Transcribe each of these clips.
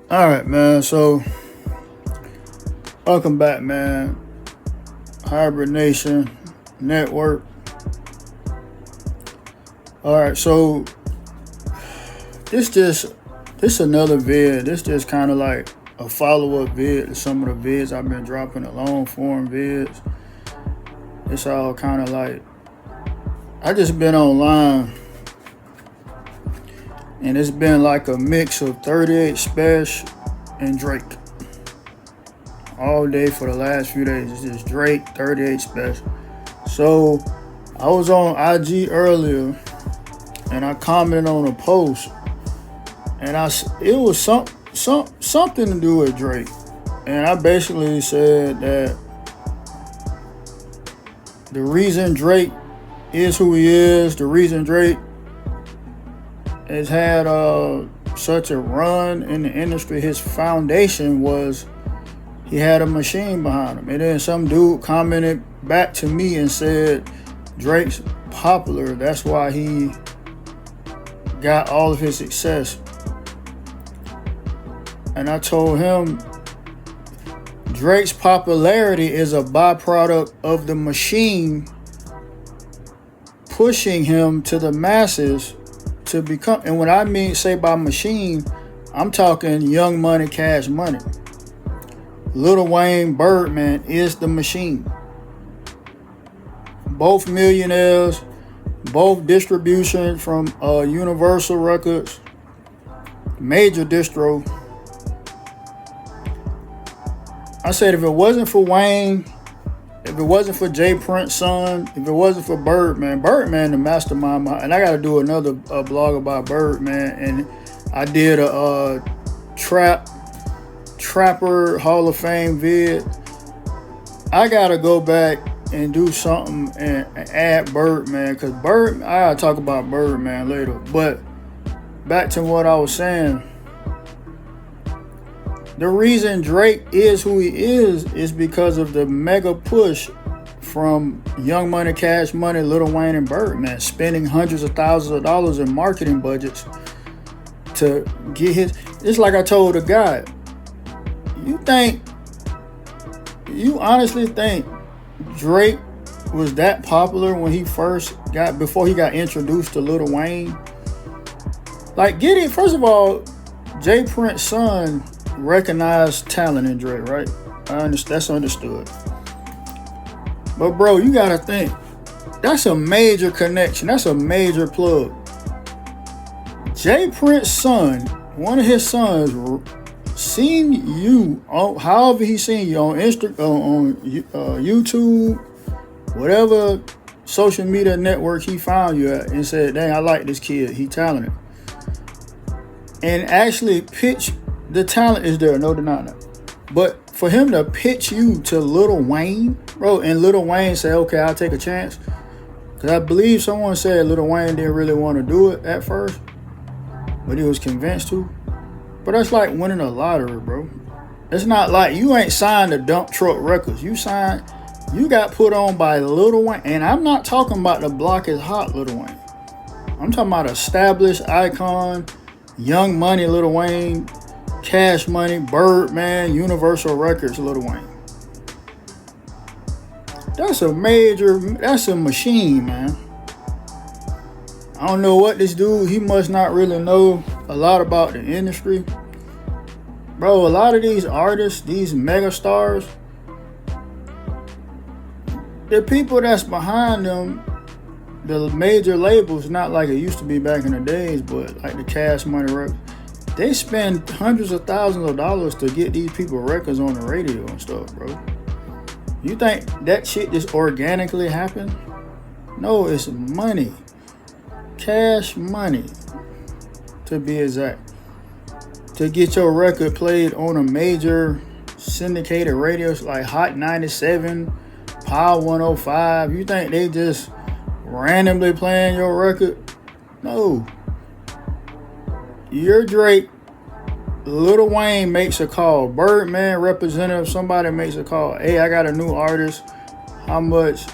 All right, man. So, welcome back, man. Hybrid Nation Network. All right, so this another vid. This just kind of like a follow up vid to some of the vids I've been dropping, the long form vids. It's all kind of like I just been online, and it's been like a mix of 38 Special and Drake. All day for the last few days. It's just Drake, 38 Special. So I was on IG earlier, and I commented on a post, and it was something to do with Drake, and I basically said that the reason Drake is who he is, the reason Drake has had such a run in the industry, his foundation was he had a machine behind him. And then some dude commented back to me and said Drake's popular, that's why he got all of his success. And I told him Drake's popularity is a byproduct of the machine pushing him to the masses to become, and when I mean say by machine, I'm talking Young Money, Cash Money. Lil Wayne, Birdman is the machine. Both millionaires, both distribution from Universal Records, major distro. I said if it wasn't for Wayne, if it wasn't for Jay Prince's son, if it wasn't for Birdman the mastermind, and I got to do another blog about Birdman, and I did a Trapper Hall of Fame vid. I got to go back and do something and add Birdman, because I got to talk about Birdman later. But back to what I was saying. The reason Drake is who he is because of the mega push from Young Money, Cash Money, Lil Wayne, and Birdman, spending hundreds of thousands of dollars in marketing budgets to get his. It's like I told the guy, you honestly think Drake was that popular when he before he got introduced to Lil Wayne? Like, get it, first of all, Jay Prince's son recognized talent in Drake, right? That's understood. But bro, you gotta think, that's a major connection. That's a major plug. Jay Prince's son, one of his sons, seen you on however he seen you on on YouTube, whatever social media network he found you at, and said, "Dang, I like this kid. He talented." And actually pitch. The talent is there, no denying that. But for him to pitch you to Lil Wayne, bro, and Lil Wayne say, okay, I'll take a chance. Because I believe someone said Lil Wayne didn't really want to do it at first, but he was convinced to. But that's like winning a lottery, bro. It's not like you ain't signed to Dump Truck Records. You got put on by Lil Wayne. And I'm not talking about the block is hot Lil Wayne. I'm talking about established icon, Young Money Lil Wayne, Cash Money, Birdman, Universal Records, Lil Wayne. That's a machine, man. I don't know what this dude, he must not really know a lot about the industry. Bro, a lot of these artists, these mega stars, the people that's behind them, the major labels, not like it used to be back in the days, but like the Cash Money Records, they spend hundreds of thousands of dollars to get these people records on the radio and stuff, bro. You think that shit just organically happened? No, it's money. Cash money, to be exact. To get your record played on a major syndicated radios like Hot 97, Power 105. You think they just randomly playing your record? No. You're Drake. Lil Wayne makes a call. Birdman representative, somebody makes a call. Hey, I got a new artist. How much?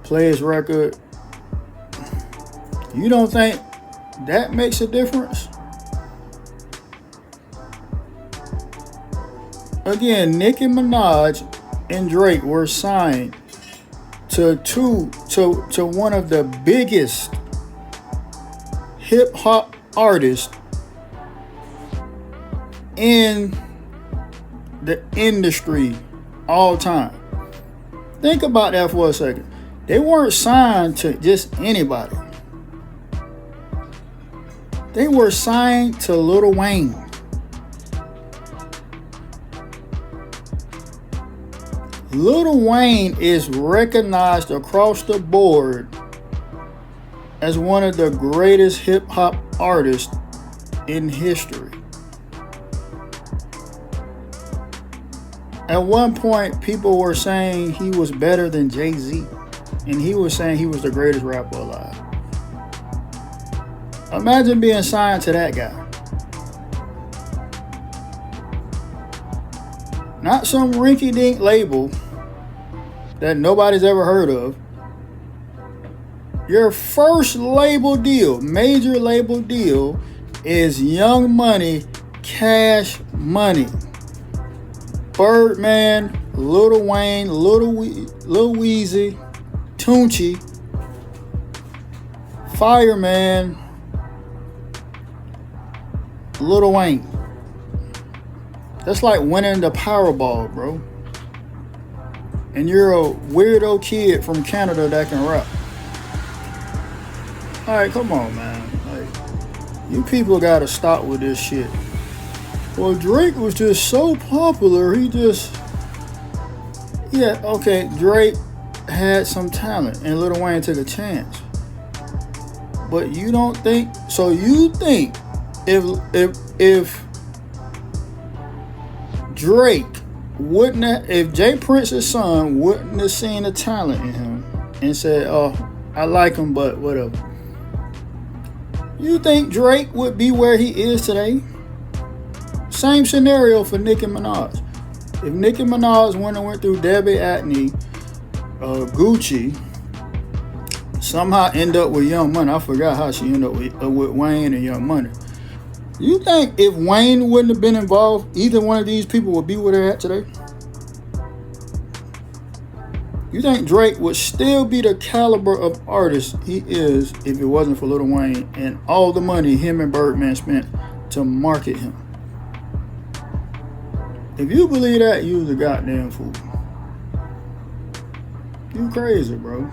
Play his record. You don't think that makes a difference? again, Nicki Minaj and Drake were signed to one of the biggest hip hop artists in the industry all time. Think about that for a second. They weren't signed to just anybody. They were signed to Lil Wayne. Lil Wayne is recognized across the board as one of the greatest hip hop artists in history. At one point, people were saying he was better than Jay-Z, and he was saying he was the greatest rapper alive. Imagine being signed to that guy. Not some rinky-dink label that nobody's ever heard of. Your first label deal, major label deal, is Young Money, Cash Money. Birdman, Lil Wayne, Lil Weezy, Tunchi, Fireman, Lil Wayne. That's like winning the Powerball, bro. And you're a weirdo kid from Canada that can rap. Alright, come on, man. Like, you people gotta stop with this shit. Well, Drake was just so popular, Drake had some talent and Lil Wayne took a chance. But you don't think, so you think if Drake wouldn't have, if Jay Prince's son wouldn't have seen the talent in him and said, oh, I like him, but whatever. You think Drake would be where he is today? Same scenario for Nicki Minaj. If Nicki Minaj went through Debbie Atney, Gucci, somehow end up with Young Money. I forgot how she ended up with Wayne and Young Money. You think if Wayne wouldn't have been involved, either one of these people would be where they're at today? You think Drake would still be the caliber of artist he is if it wasn't for Lil Wayne and all the money him and Birdman spent to market him? If you believe that, you's a goddamn fool. You crazy, bro.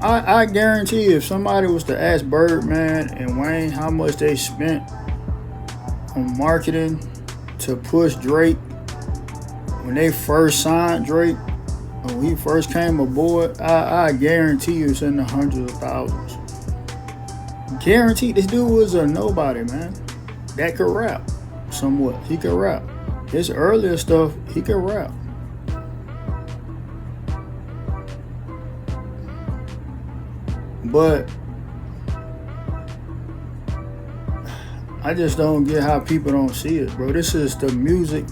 I guarantee if somebody was to ask Birdman and Wayne how much they spent on marketing to push Drake when they first signed Drake, when he first came aboard, I guarantee you it's in the hundreds of thousands. Guaranteed. This dude was a nobody, man. That could rap somewhat. He could rap. His earlier stuff, he could rap. But I just don't get how people don't see it, bro. This is the music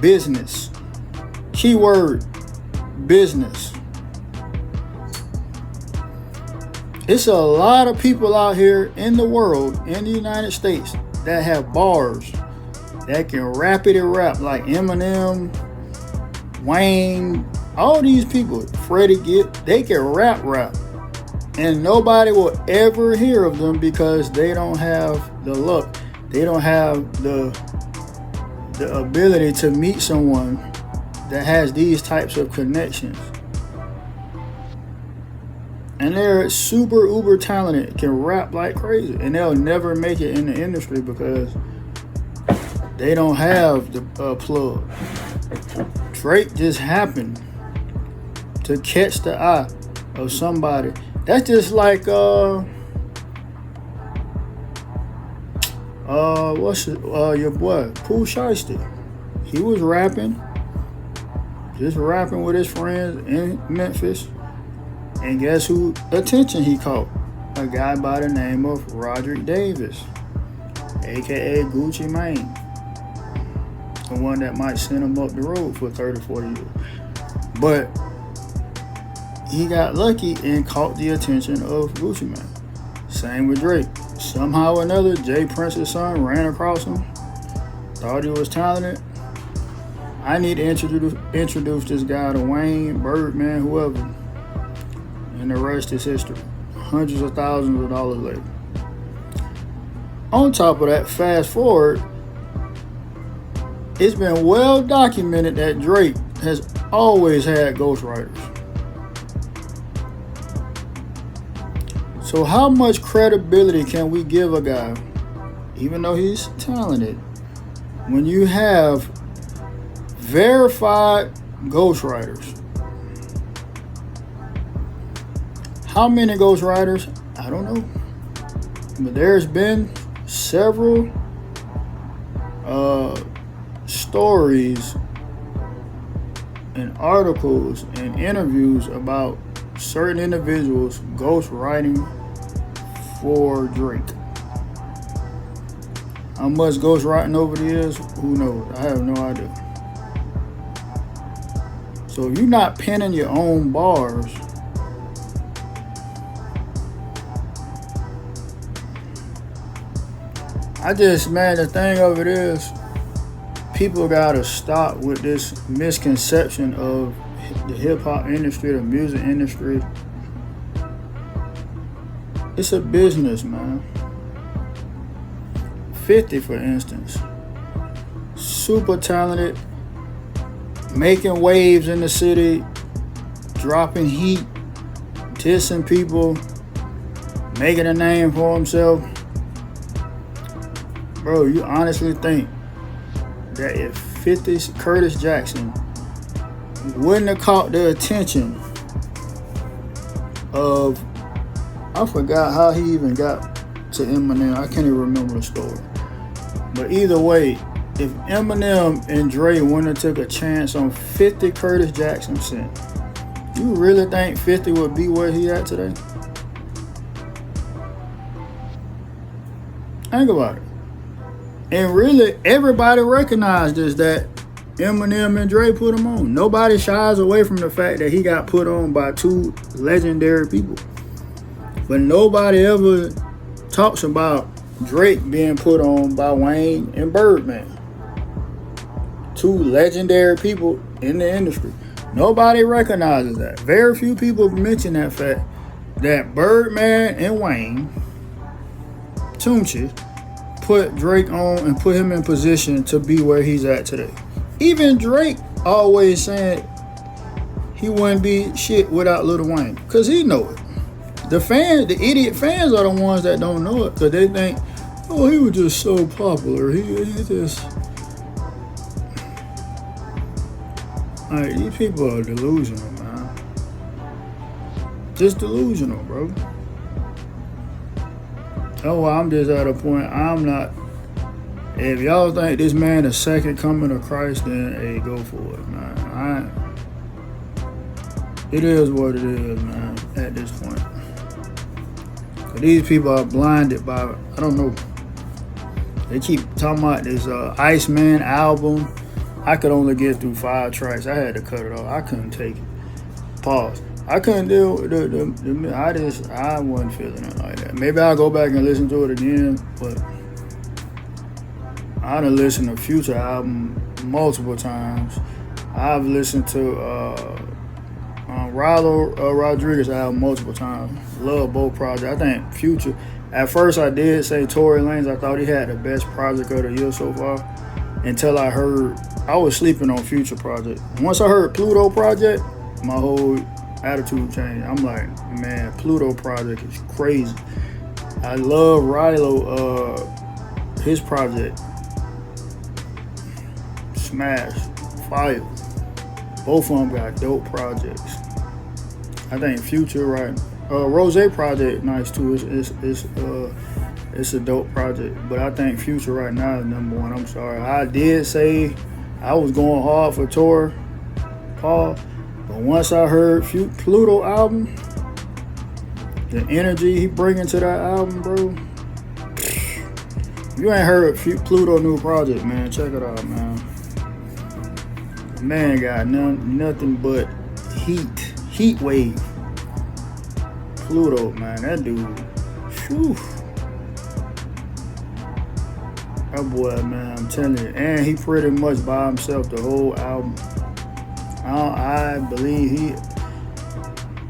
business. Keyword, business. It's a lot of people out here in the world, in the United States, that have bars, that can rapidly rap like Eminem, Wayne, all these people, Freddie Gibb, they can rap. And nobody will ever hear of them because they don't have the luck. They don't have the ability to meet someone that has these types of connections. And they're super uber talented, can rap like crazy, and they'll never make it in the industry because they don't have the plug. Drake just happened to catch the eye of somebody. That's just like your boy Pooh Shiesty. He was rapping with his friends in Memphis. And guess who attention he caught? A guy by the name of Roderick Davis, aka Gucci Mane. The one that might send him up the road for 30, 40 years. But he got lucky and caught the attention of Gucci Mane. Same with Drake. Somehow or another, Jay Prince's son ran across him thought he was talented. I need to introduce this guy to Wayne, Birdman, whoever. And the rest is history. Hundreds of thousands of dollars later. On top of that, fast forward, it's been well documented that Drake has always had ghostwriters. So how much credibility can we give a guy, even though he's talented, when you have verified ghostwriters? How many ghostwriters? I don't know. But there's been several stories and articles and interviews about certain individuals ghostwriting for Drake. How much ghostwriting over the years? Who knows? I have no idea. So if you're not penning your own bars, the thing of it is, people gotta stop with this misconception of the hip-hop industry, the music industry. It's a business, man. 50, for instance, super talented, making waves in the city, dropping heat, dissing people, making a name for himself. Bro, you honestly think that if 50's Curtis Jackson wouldn't have caught the attention of, I forgot how he even got to Eminem. I can't even remember the story. But either way, if Eminem and Dre wouldn't have took a chance on 50 Curtis Jackson cent, you really think 50 would be where he at today? Think about it. And really, everybody recognizes that Eminem and Dre put him on. Nobody shies away from the fact that he got put on by two legendary people. But nobody ever talks about Drake being put on by Wayne and Birdman. Two legendary people in the industry. Nobody recognizes that. Very few people mention that fact that Birdman and Wayne, Tunchi, put Drake on and put him in position to be where he's at today. Even Drake always saying he wouldn't be shit without Lil Wayne, because he know it. The idiot fans are the ones that don't know it, because they think, oh, he was just so popular. He just... Like, these people are delusional, man. Just delusional, bro. Oh, I'm just at a point, I'm not... If y'all think this man is second coming of Christ, then hey, go for it, man. It is what it is, man, at this point. But these people are blinded by, I don't know. They keep talking about this Iceman album. I could only get through 5 tracks. I had to cut it off. I couldn't take it. Pause. I couldn't deal with I wasn't feeling it like that. Maybe I'll go back and listen to it again, but I done listened to Future album multiple times. I've listened to Rilo Rodriguez album multiple times. Love both projects. I think Future, at first I did say Tory Lanez, I thought he had the best project of the year so far, until I was sleeping on Future project. Once I heard Pluto project, my whole attitude changed. I'm like, man, Pluto project is crazy. I love Rilo, his project. Smash, fire. Both of them got dope projects. I think Future, right? Rose project, nice too. It's a dope project. But I think Future right now is number one. I'm sorry. I did say I was going hard for Tor, Paul. But once I heard Pluto album, the energy he bringing to that album, bro. If you ain't heard Pluto new project, man, check it out, man. Man got nothing but heat wave. Pluto, man, that dude, whew. That boy, man, I'm telling you. And he pretty much by himself the whole album. I believe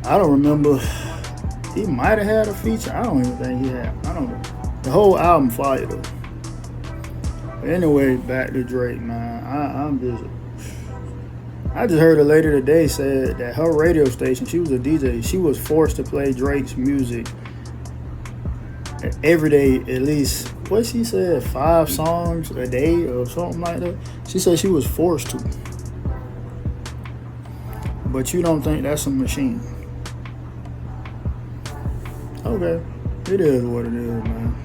I don't remember. He might have had a feature. I don't even think he had. I don't know. The whole album fire though. But anyway, back to Drake, man. I just heard a lady today said that her radio station, she was a DJ, she was forced to play Drake's music every day, at least, what she said, 5 songs a day or something like that. She said she was forced to. But you don't think that's a machine? Okay, it is what it is, man.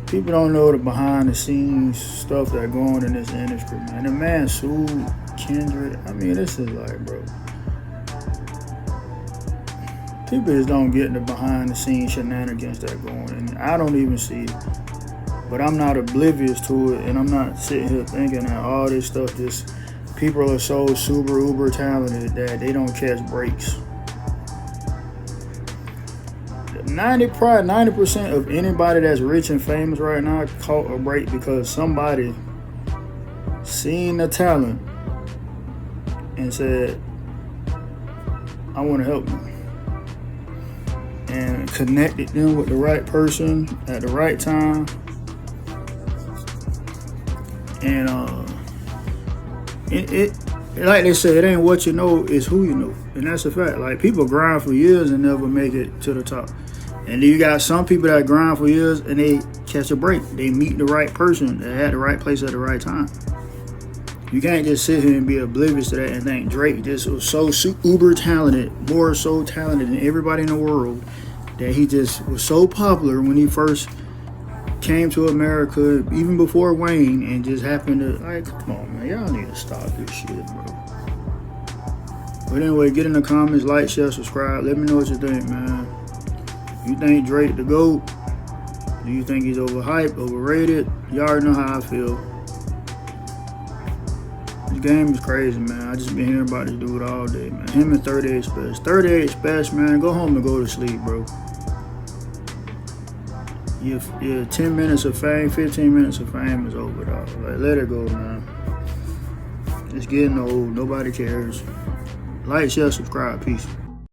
People don't know the behind the scenes stuff that go on in this industry, man. The man sued Kendrick. I mean, this is like, bro. People just don't get the behind the scenes shenanigans that go on. And I don't even see it. But I'm not oblivious to it. And I'm not sitting here thinking that all this stuff just, people are so super uber talented that they don't catch breaks. 90% of anybody that's rich and famous right now caught a break because somebody seen the talent and said, I want to help you. And connected them with the right person at the right time. And it like they say, it ain't what you know, it's who you know. And that's a fact. Like, people grind for years and never make it to the top. And then you got some people that grind for years and they catch a break. They meet the right person that had the right place at the right time. You can't just sit here and be oblivious to that and think Drake just was so uber talented, more so talented than everybody in the world, that he just was so popular when he first came to America, even before Wayne, and just happened to, like, come on, man, y'all need to stop this shit, bro. But anyway, get in the comments, like, share, subscribe. Let me know what you think, man. You think Drake the GOAT? Do you think he's overhyped, overrated? You already know how I feel. This game is crazy, man. I just been hearing about this dude all day, man. Him and 38 Special. 38 Special, man, go home and go to sleep, bro. Your 10 minutes of fame, 15 minutes of fame is over, dog. Like, let it go, man. It's getting old. Nobody cares. Like, share, subscribe. Peace.